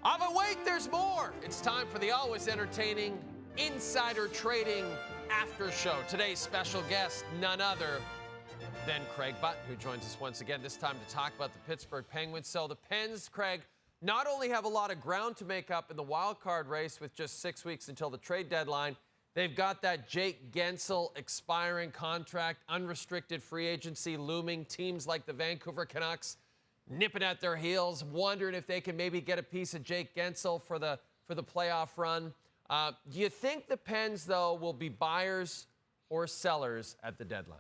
But wait, there's more. It's time for the always entertaining Insider Trading After Show. Today's special guest, none other than Craig Button, who joins us once again, this time to talk about the Pittsburgh Penguins. So the Pens, Craig, not only have a lot of ground to make up in the wild card race with just 6 weeks until the trade deadline, they've got that Jake Guentzel expiring contract, unrestricted free agency looming, teams like the Vancouver Canucks nipping at their heels, wondering if they can maybe get a piece of Jake Guentzel for the playoff run. Do you think the Pens, though, will be buyers or sellers at the deadline?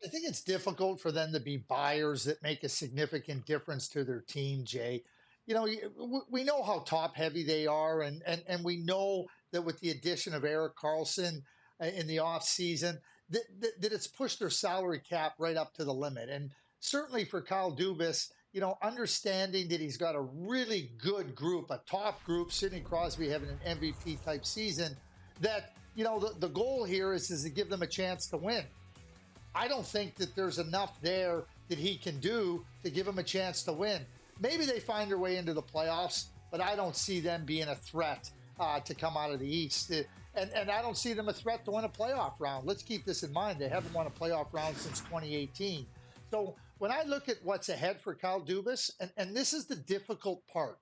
I think it's difficult for them to be buyers that make a significant difference to their team, Jay. You know, we know how top heavy they are, and we know that with the addition of Erik Karlsson in the offseason, that it's pushed their salary cap right up to the limit. And certainly for Kyle Dubas, you know, understanding that he's got a really good group, a top group, Sidney Crosby having an MVP type season, that, you know, the goal here is to give them a chance to win. I don't think that there's enough there that he can do to give them a chance to win. Maybe they find their way into the playoffs, but I don't see them being a threat to come out of the East. And I don't see them a threat to win a playoff round. Let's keep this in mind. They haven't won a playoff round since 2018. So when I look at what's ahead for Kyle Dubas, and this is the difficult part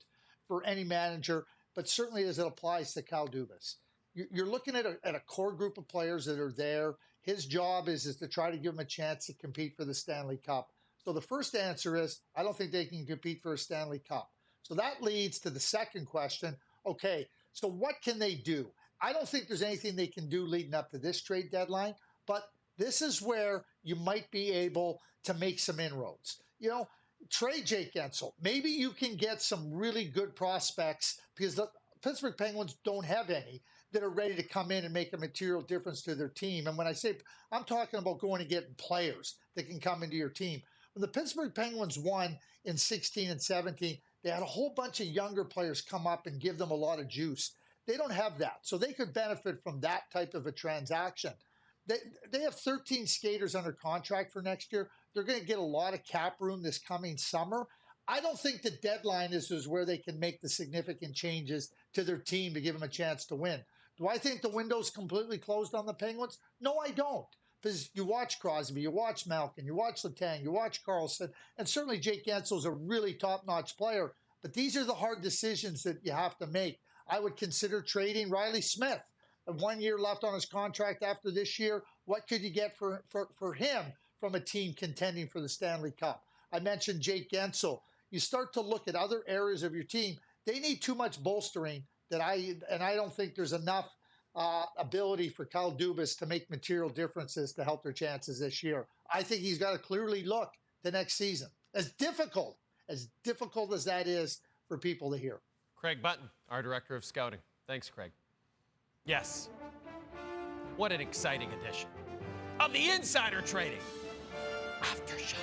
for any manager, but certainly as it applies to Kyle Dubas, you're looking at a core group of players that are there. His job is to try to give them a chance to compete for the Stanley Cup. So the first answer is, I don't think they can compete for a Stanley Cup. So that leads to the second question. Okay, so what can they do? I don't think there's anything they can do leading up to this trade deadline, but this is where you might be able to make some inroads. You know, trade Jake Guentzel. Maybe you can get some really good prospects because the Pittsburgh Penguins don't have any that are ready to come in and make a material difference to their team. And when I say, I'm talking about going and getting players that can come into your team. When the Pittsburgh Penguins won in 16 and 17, they had a whole bunch of younger players come up and give them a lot of juice. They don't have that. So they could benefit from that type of a transaction. They have 13 skaters under contract for next year. They're going to get a lot of cap room this coming summer. I don't think the deadline is where they can make the significant changes to their team to give them a chance to win. Do I think the window's completely closed on the Penguins? No, I don't. Because you watch Crosby, you watch Malkin, you watch Letang, you watch Karlsson, and certainly Jake Guentzel's a really top-notch player. But these are the hard decisions that you have to make. I would consider trading Riley Smith. 1 year left on his contract after this year. What could you get for him from a team contending for the Stanley Cup? I mentioned Jake Guentzel. You start to look at other areas of your team. They need too much bolstering I don't think there's enough ability for Kyle Dubas to make material differences to help their chances this year. I think he's got to clearly look the next season. As difficult as that is for people to hear. Craig Button, our Director of Scouting. Thanks, Craig. Yes. What an exciting edition of the Insider Trading After Show.